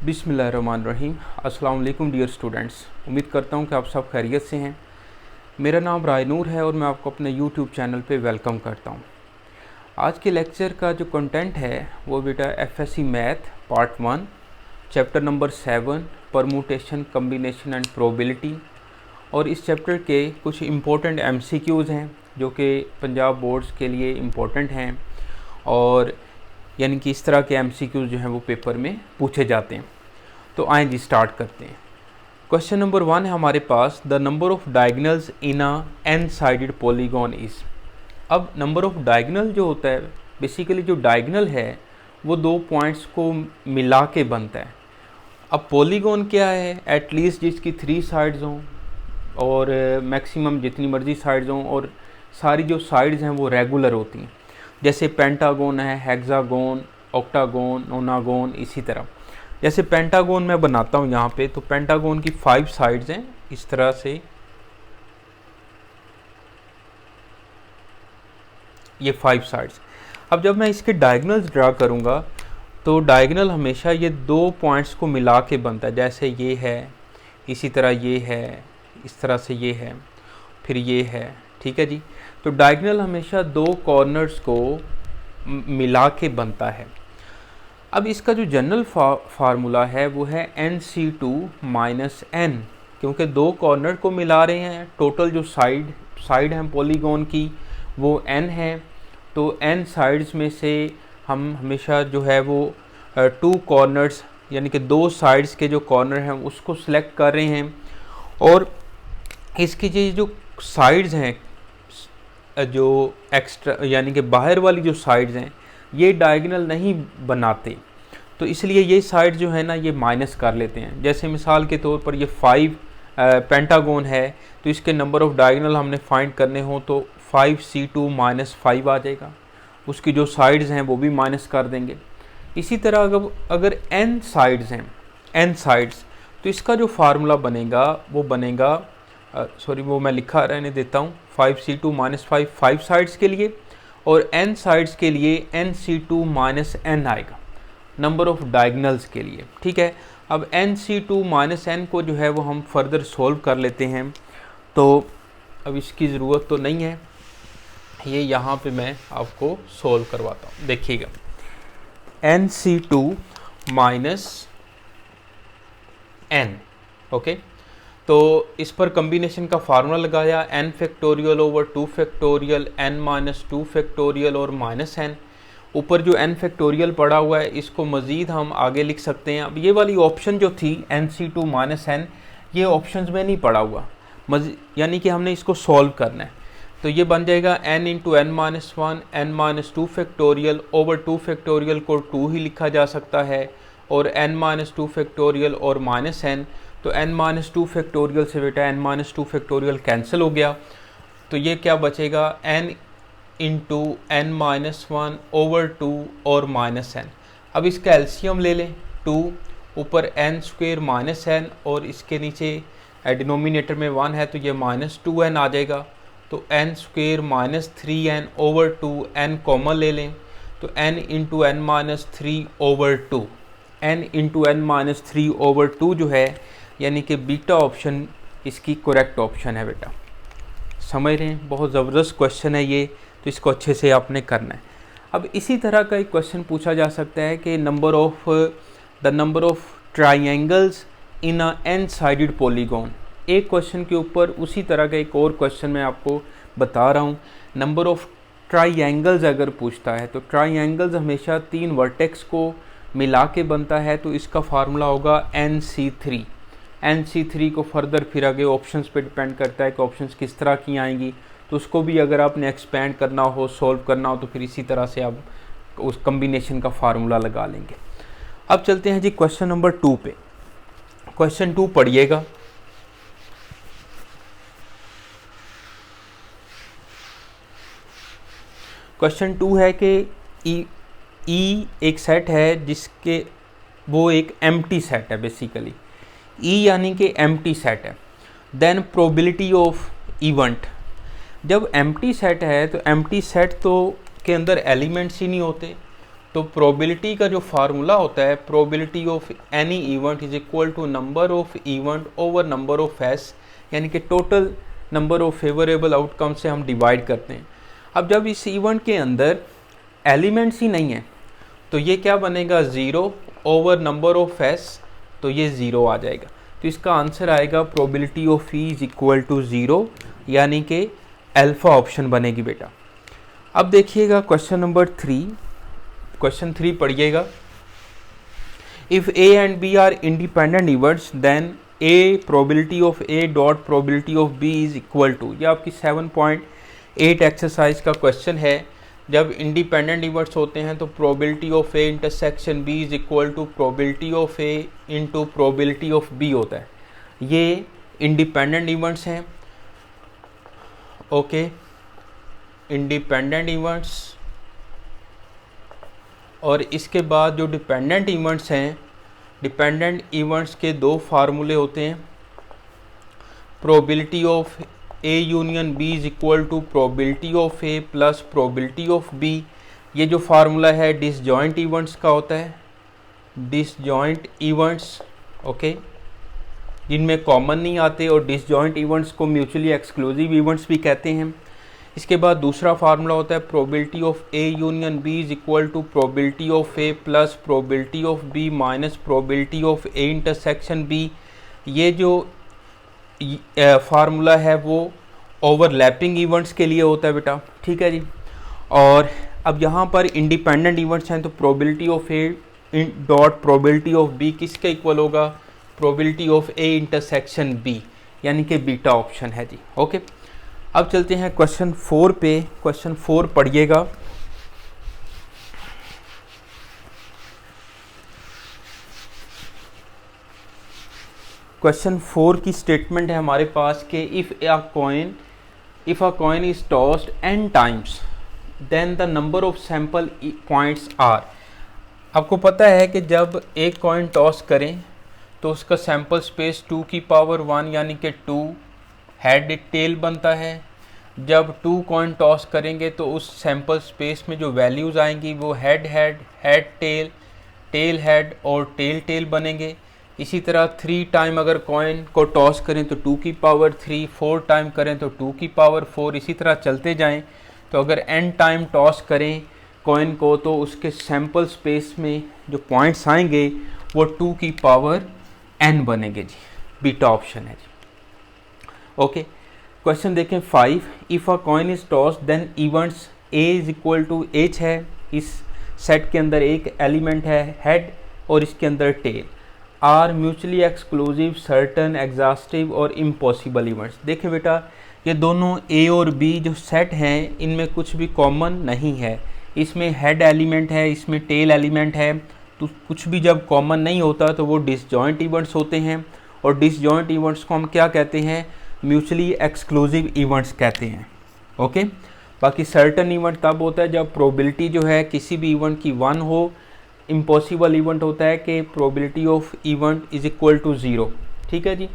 बिस्मिल्लाहिर्रहमानिर्रहीम। अस्सलाम वालेकुम डियर स्टूडेंट्स, उम्मीद करता हूँ कि आप सब खैरियत से हैं। मेरा नाम रायनूर है और मैं आपको अपने यूट्यूब चैनल पे वेलकम करता हूँ। आज के लेक्चर का जो कंटेंट है वो बेटा FSc math part 1 chapter number 7 permutation combination and probability, और इस चैप्टर के कुछ इम्पोर्टेंट एमसीक्यूज़ हैं जो कि पंजाब बोर्ड्स के लिए इम्पोर्टेंट हैं, और यानी कि इस तरह के एमसीक्यूज़ जो हैं वो पेपर में पूछे जाते हैं। तो आए जी स्टार्ट करते हैं। क्वेश्चन नंबर 1 है हमारे पास, the number of diagonals in a n sided polygon is. अब नंबर ऑफ डायगनल जो होता है, बेसिकली जो डायगनल है वो दो पॉइंट्स को मिला के बनता है। अब पॉलीगॉन क्या है, एटलीस्ट जिसकी 3 साइड्स हों और मैक्सिमम जितनी मर्जी साइड्स हों, और सारी जो साइड्स हैं वो रेगुलर होती हैं। जैसे पेंटागोन है, हेक्सागोन, ऑक्टागोन, नोनागोन। इसी तरह जैसे पेंटागोन मैं बनाता हूँ यहाँ पे, तो पेंटागोन की 5 साइड्स हैं इस तरह से, ये 5 साइड्स। अब जब मैं इसके डायगनल्स ड्रा करूँगा तो डायगनल हमेशा ये दो पॉइंट्स को मिला के बनता है। जैसे ये है, इसी तरह ये है, इस तरह से ये है, फिर ये है। ठीक है जी। तो डायगनल हमेशा दो कॉर्नर्स को मिला के बनता है। अब इसका जो जनरल फार्मूला है वो है NC2 माइनस n, क्योंकि दो कॉर्नर को मिला रहे हैं। टोटल जो साइड है पॉलीगॉन की वो n है, तो n साइड्स में से हम हमेशा जो है वो 2 कॉर्नर्स यानी कि दो साइड्स के जो कॉर्नर हैं उसको सिलेक्ट कर रहे हैं। और इसकी जो साइड्स हैं, जो एक्स्ट्रा यानी कि बाहर वाली जो साइड्स हैं, ये डायगोनल नहीं बनाते, तो इसलिए ये साइड जो है ना ये माइनस कर लेते हैं। जैसे मिसाल के तौर पर ये 5 पेंटागोन है, तो इसके नंबर ऑफ डायगोनल हमने फाइंड करने हो तो 5C2 माइनस 5 आ जाएगा। उसकी जो साइड्स हैं वो भी माइनस कर देंगे। इसी तरह अगर n साइड्स हैं, n साइड्स, तो इसका जो फार्मूला बनेगा वो बनेगा, वो मैं लिखा रहने देता हूँ, 5C2 माइनस 5 साइड्स के लिए, और n साइड्स के लिए NC2 माइनस n आएगा नंबर ऑफ डायगनल्स के लिए। ठीक है। अब NC2 माइनस n को जो है वो हम फर्दर सोल्व कर लेते हैं, तो अब इसकी ज़रूरत तो नहीं है, ये यहाँ पे मैं आपको सोल्व करवाता हूँ। देखिएगा, NC2 माइनस n, ओके। तो इस पर कम्बिनेशन का फार्मूला लगाया, n factorial over 2 factorial, n minus 2 factorial और माइनस n। ऊपर जो n फैक्टोरियल पड़ा हुआ है इसको मज़ीद हम आगे लिख सकते हैं। अब ये वाली ऑप्शन जो थी NC2 माइनस n, ये ऑप्शंस में नहीं पड़ा हुआ, यानी कि हमने इसको सॉल्व करना है। तो ये बन जाएगा n into n minus 1, n minus 2 factorial over 2 factorial को 2 ही लिखा जा सकता है, और n माइनस 2 फैक्टोरियल और माइनस n। तो n माइनस 2 फैक्टोरियल से बेटा n माइनस 2 फैक्टोरियल कैंसिल हो गया, तो ये क्या बचेगा, n into n minus 1 over 2 और माइनस n। अब इसका एलसीएम ले लें, 2 ऊपर n स्क्वेयर माइनस n, और इसके नीचे डिनोमिनेटर में 1 है तो ये माइनस 2n आ जाएगा। तो n square minus 3n over 2, n common ले लें, तो n into n minus 3 over 2, n into n minus 3 over 2 जो है, यानी कि बीटा ऑप्शन इसकी करेक्ट ऑप्शन है। बेटा समझ रहे हैं, बहुत ज़बरदस्त क्वेश्चन है ये, तो इसको अच्छे से आपने करना है। अब इसी तरह का एक क्वेश्चन पूछा जा सकता है कि the number of triangles in a n sided polygon. एक क्वेश्चन के ऊपर उसी तरह का एक और क्वेश्चन मैं आपको बता रहा हूँ। नंबर ऑफ ट्राइंगल्स अगर पूछता है तो ट्राइंगल्स हमेशा 3 वर्टेक्स को मिला के बनता है, तो इसका फार्मूला होगा NC3। NC3 को फर्दर फिर आगे ऑप्शंस पे डिपेंड करता है कि ऑप्शंस किस तरह की आएंगी, तो उसको भी अगर आपने एक्सपेंड करना हो, सॉल्व करना हो, तो फिर इसी तरह से आप उस कम्बिनेशन का फार्मूला लगा लेंगे। अब चलते हैं जी क्वेश्चन नंबर 2 पे। क्वेश्चन 2 पढ़िएगा। क्वेश्चन 2 है कि E एक सेट है जिसके वो एक एम्प्टी सेट है, बेसिकली E यानी कि एम्प्टी सेट है। देन प्रोबेबिलिटी ऑफ इवेंट, जब एम्प्टी सेट है तो एम्प्टी सेट तो के अंदर एलिमेंट्स ही नहीं होते, तो प्रोबेबिलिटी का जो फार्मूला होता है, probability of any event is equal to number of event over number of S, यानी कि total number of favourable outcome से हम डिवाइड करते हैं। अब जब इस इवेंट के अंदर एलिमेंट्स ही नहीं है तो ये क्या बनेगा, 0 ओवर नंबर ऑफ एस, तो ये 0 आ जाएगा। तो इसका आंसर आएगा probability of E is equal to 0, यानी कि अल्फा ऑप्शन बनेगी बेटा। अब देखिएगा क्वेश्चन नंबर 3, क्वेश्चन 3 पढ़िएगा। If A and B are independent events then A probability of A dot probability of B is equal to, ये आपकी 7.8 एक्सरसाइज का क्वेश्चन है। जब इंडिपेंडेंट इवेंट्स होते हैं तो probability of A intersection B is equal to probability of A into probability of B होता है। ये इंडिपेंडेंट इवेंट्स हैं, ओके, इंडिपेंडेंट इवेंट्स। और इसके बाद जो डिपेंडेंट इवेंट्स हैं, डिपेंडेंट इवेंट्स के दो फार्मूले होते हैं। Probability of A union B is equal to probability of A plus probability of B. ये जो फार्मूला है डिसजॉइंट इवेंट्स का होता है, डिसजॉइंट इवेंट्स, ओके, जिनमें कॉमन नहीं आते, और डिसजॉइंट इवेंट्स को म्यूचुअली एक्सक्लूसिव इवेंट्स भी कहते हैं। इसके बाद दूसरा फार्मूला होता है probability of A union B is equal to probability of A plus probability of B minus probability of A intersection B. ये जो फार्मूला है वो ओवरलैपिंग इवेंट्स के लिए होता है बेटा, ठीक है जी। और अब यहाँ पर इंडिपेंडेंट इवेंट्स हैं तो probability of A dot probability of B किसके इक्वल होगा, probability of A intersection B, यानी कि बीटा ऑप्शन है जी, ओके। अब चलते हैं क्वेश्चन 4 पे। क्वेश्चन 4 पढ़िएगा। क्वेश्चन 4 की स्टेटमेंट है हमारे पास कि if a coin is tossed n times then the number of sample points are. आपको पता है कि जब एक कॉइन टॉस करें तो उसका सैंपल स्पेस 2 की पावर 1 यानी कि 2 हेड टेल बनता है। जब 2 कॉइन टॉस करेंगे तो उस सैंपल स्पेस में जो वैल्यूज़ आएंगी वो head head, head tail, tail head और टेल टेल बनेंगे। इसी तरह 3 टाइम अगर कॉइन को टॉस करें तो 2 की पावर 3, 4 टाइम करें तो 2 की पावर 4, इसी तरह चलते जाएं। तो अगर n टाइम टॉस करें कॉइन को तो उसके सैंपल स्पेस में जो पॉइंट्स आएंगे वो 2 की पावर n बनेंगे जी, बीटा ऑप्शन है जी, ओके। क्वेश्चन देखें 5, if a coin is toss then events a is equal to h है। इस सेट के अंदर एक एलिमेंट है हेड और इसके अंदर tail, are mutually exclusive, certain, exhaustive और इम्पॉसिबल इवेंट्स। देखिए बेटा ये दोनों ए और बी जो सेट हैं इनमें कुछ भी कॉमन नहीं है। इसमें हेड एलिमेंट है, इसमें टेल एलिमेंट है, तो कुछ भी जब कॉमन नहीं होता तो वो डिसजॉइंट इवेंट्स होते हैं। और डिसजॉइंट इवेंट्स को हम क्या कहते हैं, म्यूचुअली एक्सक्लूसिव इवेंट्स कहते हैं, ओके। बाकी सर्टन इवेंट तब होता है जब प्रोबेबिलिटी जो है किसी भी इवेंट की 1 हो। इम्पॉसिबल इवेंट होता है कि probability of event is equal to 0, ठीक है जी।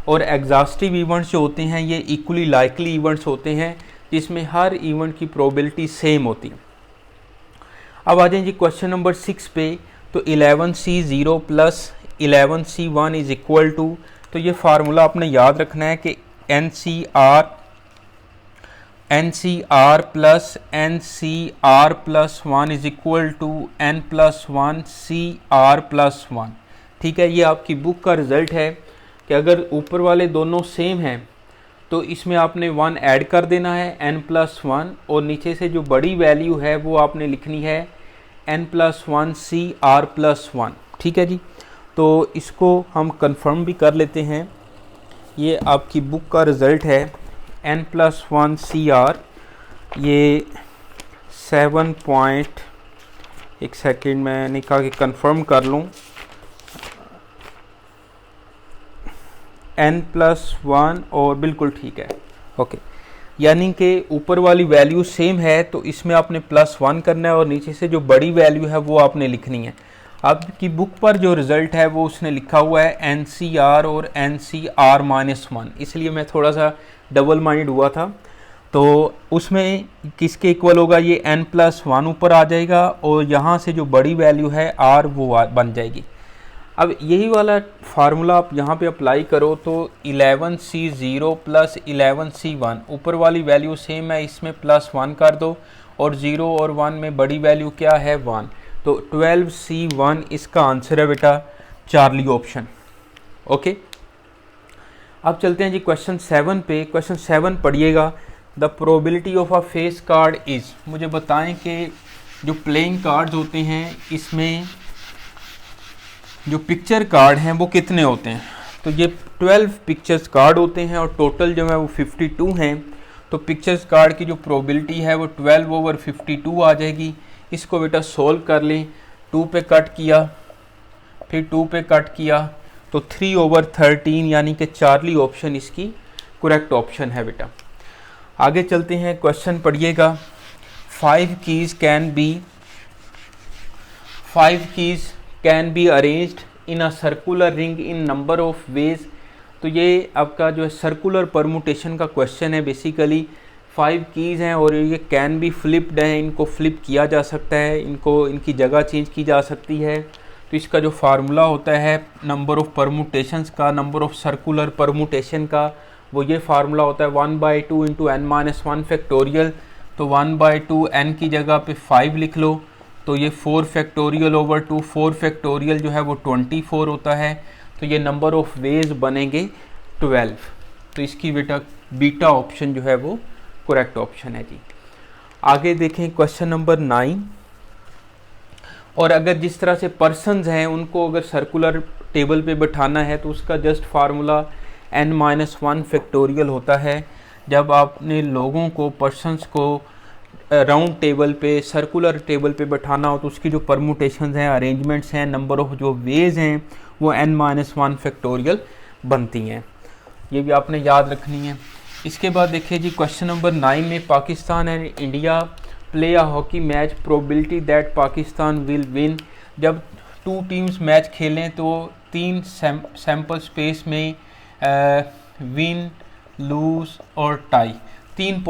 और एग्जॉस्टिव इवेंट्स जो होते हैं ये इक्वली लाइकली इवेंट्स होते हैं जिसमें हर इवेंट की प्रोबेबिलिटी सेम होती है। अब आ जाएं जी क्वेश्चन नंबर 6 पे। तो 11C0 plus 11C1 is equal to, तो ये फार्मूला आपने याद रखना है कि NCR plus NCR plus 1 is equal to N plus 1 CR plus 1, ठीक है। ये आपकी बुक का रिज़ल्ट है कि अगर ऊपर वाले दोनों सेम हैं तो इसमें आपने 1 ऐड कर देना है N प्लस 1, और नीचे से जो बड़ी वैल्यू है वो आपने लिखनी है N प्लस 1 CR प्लस 1, ठीक है जी। तो इसको हम कंफर्म भी कर लेते हैं। ये आपकी बुक का रिज़ल्ट है N प्लस 1 CR, ये 7 पॉइंट, एक सेकेंड मैंने कहा कि कंफर्म कर लूँ, N प्लस 1 और बिल्कुल ठीक है, ओके। यानी कि ऊपर वाली वैल्यू सेम है तो इसमें आपने प्लस 1 करना है और नीचे से जो बड़ी वैल्यू है वो आपने लिखनी है। आपकी बुक पर जो रिज़ल्ट है वो उसने लिखा हुआ है NCR और NCR-1, इसलिए मैं थोड़ा सा डबल माइंडेड हुआ था। तो उसमें किसके इक्वल होगा, ये n+1 ऊपर आ जाएगा और यहाँ से जो बड़ी वैल्यू है r वो बन जाएगी। अब यही वाला फार्मूला आप यहाँ पे अप्लाई करो तो 11c0 + 11c1, ऊपर वाली वैल्यू सेम है, इसमें +1 कर दो और 0 और 1 में बड़ी वैल्यू क्या है 1, तो 12c1 इसका आंसर है बेटा चार्ली ऑप्शन। ओके, अब चलते हैं जी क्वेश्चन 7 पे। क्वेश्चन 7 पढ़िएगा, the probability of a face card is, मुझे बताएं कि जो प्लेइंग कार्ड्स होते हैं इसमें जो पिक्चर कार्ड हैं वो कितने होते हैं। तो ये 12 पिक्चर्स कार्ड होते हैं और टोटल जो है वो 52 हैं। तो पिक्चर्स कार्ड की जो प्रोबेबिलिटी है वो 12/52 आ जाएगी। इसको बेटा सोल्व कर लें, 2 पे कट किया, फिर 2 पे कट किया तो 3/13, यानी कि चार्ली ऑप्शन इसकी करेक्ट ऑप्शन है बेटा। आगे चलते हैं, क्वेश्चन पढ़िएगा, 5 keys can be arranged in a circular ring in number of ways. तो ये आपका जो है सर्कुलर परमुटेशन का क्वेश्चन है। बेसिकली 5 कीज़ हैं और ये कैन बी फ्लिप्ड हैं, इनको फ्लिप किया जा सकता है, इनकी जगह चेंज की जा सकती है। तो इसका जो फार्मूला होता है नंबर ऑफ परमुटेशंस का, नंबर ऑफ सर्कुलर परमुटेशन का, वो ये फार्मूला होता है 1/2 × n-1 फैक्टोरियल। तो 1/2 n की जगह पे 5 लिख लो, तो ये 4 फैक्टोरियल ओवर 2, 4 फैक्टोरियल जो है वो 24 होता है। तो ये नंबर ऑफ वेज बनेंगे 12। तो इसकी बीटा ऑप्शन जो है वो करेक्ट ऑप्शन है जी। आगे देखें क्वेश्चन नंबर 9। और अगर जिस तरह से पर्सन्स हैं उनको अगर सर्कुलर टेबल पे बैठाना है तो उसका जस्ट फार्मूला n-1 फैक्टोरियल होता है। जब आपने लोगों को, पर्सन्स को राउंड टेबल पे, सर्कुलर टेबल पे बैठाना हो तो उसकी जो परमुटेशंस हैं, अरेंजमेंट्स हैं, नंबर ऑफ जो वेज हैं वो n-1 फैक्टोरियल बनती हैं। ये भी आपने याद रखनी है। इसके बाद देखिए जी क्वेश्चन नंबर 9 में, Pakistan and India play a hockey match, probability that Pakistan will win. जब 2 टीम्स मैच खेलें तो 3 सैम्पल स्पेस में विन, लूज और टाई, 3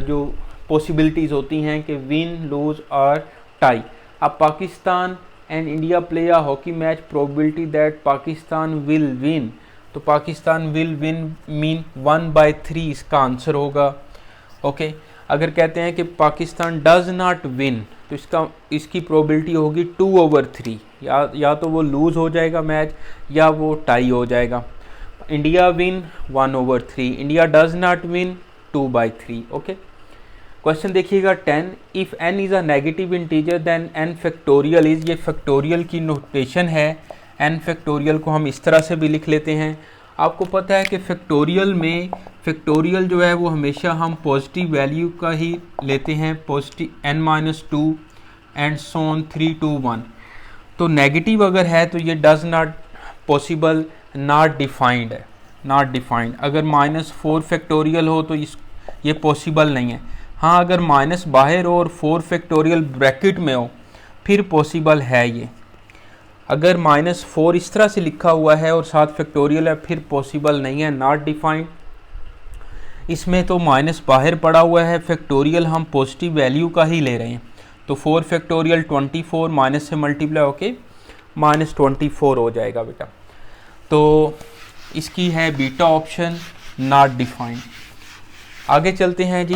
जो पॉसिबिलिटीज़ होती हैं कि विन, लूज और टाई। अब Pakistan and India play a hockey match, probability that Pakistan will win. तो पाकिस्तान विल विन मीन 1/3 इसका आंसर होगा। ओके, अगर कहते हैं कि पाकिस्तान डज नॉट विन तो इसकी प्रोबेबिलिटी होगी 2/3, या तो वो लूज़ हो जाएगा मैच या वो टाई हो जाएगा। India win 1/3, India does not win 2/3। Okay, question देखिएगा 10, if n is a negative integer then n factorial is. ये फैक्टोरियल की नोटेशन है। n फैक्टोरियल को हम इस तरह से भी लिख लेते हैं। आपको पता है कि फैक्टोरियल जो है वो हमेशा हम पॉजिटिव वैल्यू का ही लेते हैं, positive n-2 and so on 3 2 1। तो नेगेटिव अगर है तो ये does not possible, not defined है, नॉट डिफाइंड। अगर -4 फैक्टोरियल हो तो ये पॉसिबल नहीं है। हाँ, अगर माइनस बाहर हो और 4 फैक्टोरियल ब्रैकेट में हो फिर पॉसिबल है ये। अगर -4 इस तरह से लिखा हुआ है और 7 फैक्टोरियल है फिर पॉसिबल नहीं है, नॉट डिफाइंड। इसमें तो माइनस बाहर पड़ा हुआ है, फैक्टोरियल हम पॉजिटिव वैल्यू का ही ले रहे हैं। तो 4 फैक्टोरियल 24 माइनस से मल्टीप्लाई होके -24 हो जाएगा बेटा। तो इसकी है बीटा ऑप्शन, नॉट डिफाइंड। आगे चलते हैं जी,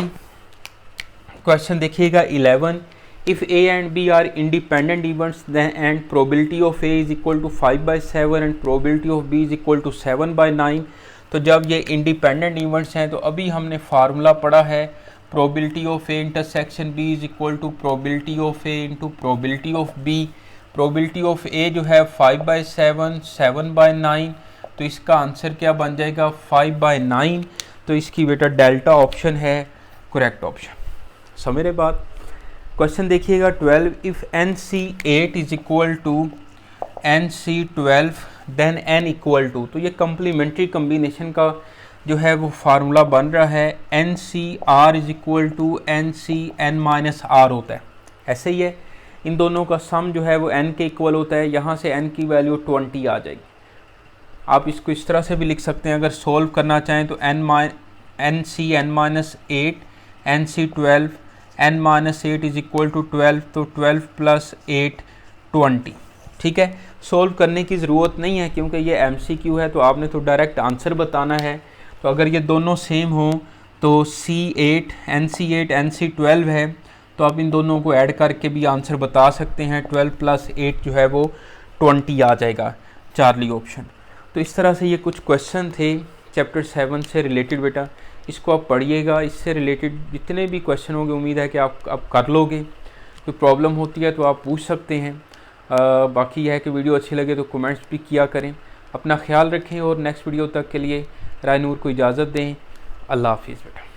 क्वेश्चन देखिएगा 11, if A and B are independent events and probability of A is equal to 5/7 and probability of B is equal to 7/9। तो जब ये इंडिपेंडेंट इवेंट्स हैं तो अभी हमने फार्मूला पढ़ा है, probability of A intersection B is equal to probability of A into probability of B। Probability of A जो है 5/7, 7/9, तो इसका आंसर क्या बन जाएगा 5/9। तो इसकी बेटा डेल्टा ऑप्शन है करेक्ट ऑप्शन। समझ रहे बात। क्वेश्चन देखिएगा 12, if NC8 is equal to NC12 then n equal to. तो ये कम्प्लीमेंट्री कम्बिनेशन का जो है वो फार्मूला बन रहा है, NCR is equal to NCn-R होता है। ऐसे ही है, इन दोनों का सम जो है वो n के इक्वल होता है। यहाँ से n की वैल्यू 20 आ जाएगी। आप इसको इस तरह से भी लिख सकते हैं, अगर सोल्व करना चाहें तो n(c)n-8, n(c)12, n-8 is equal to 12, तो 12 + 8 20। ठीक है, सोल्व करने की ज़रूरत नहीं है क्योंकि ये MCQ है, तो आपने तो डायरेक्ट आंसर बताना है। तो अगर ये दोनों सेम हों तो C8 NC8 NC12 है, तो आप इन दोनों को ऐड करके भी आंसर बता सकते हैं। 12 + 8 जो है वो 20 आ जाएगा, चार्ली ऑप्शन। तो इस तरह से ये कुछ क्वेश्चन थे चैप्टर 7 से रिलेटेड बेटा, इसको आप पढ़िएगा। इससे रिलेटेड जितने भी क्वेश्चन होंगे उम्मीद है कि आप कर लोगे। कोई प्रॉब्लम होती है तो आप पूछ सकते हैं। बाकी यह है कि वीडियो अच्छी लगे तो कमेंट्स भी किया करें। अपना ख्याल रखें और नेक्स्ट वीडियो तक के लिए राय नूर को इजाज़त दें। अल्लाह हाफिज़ बेटा।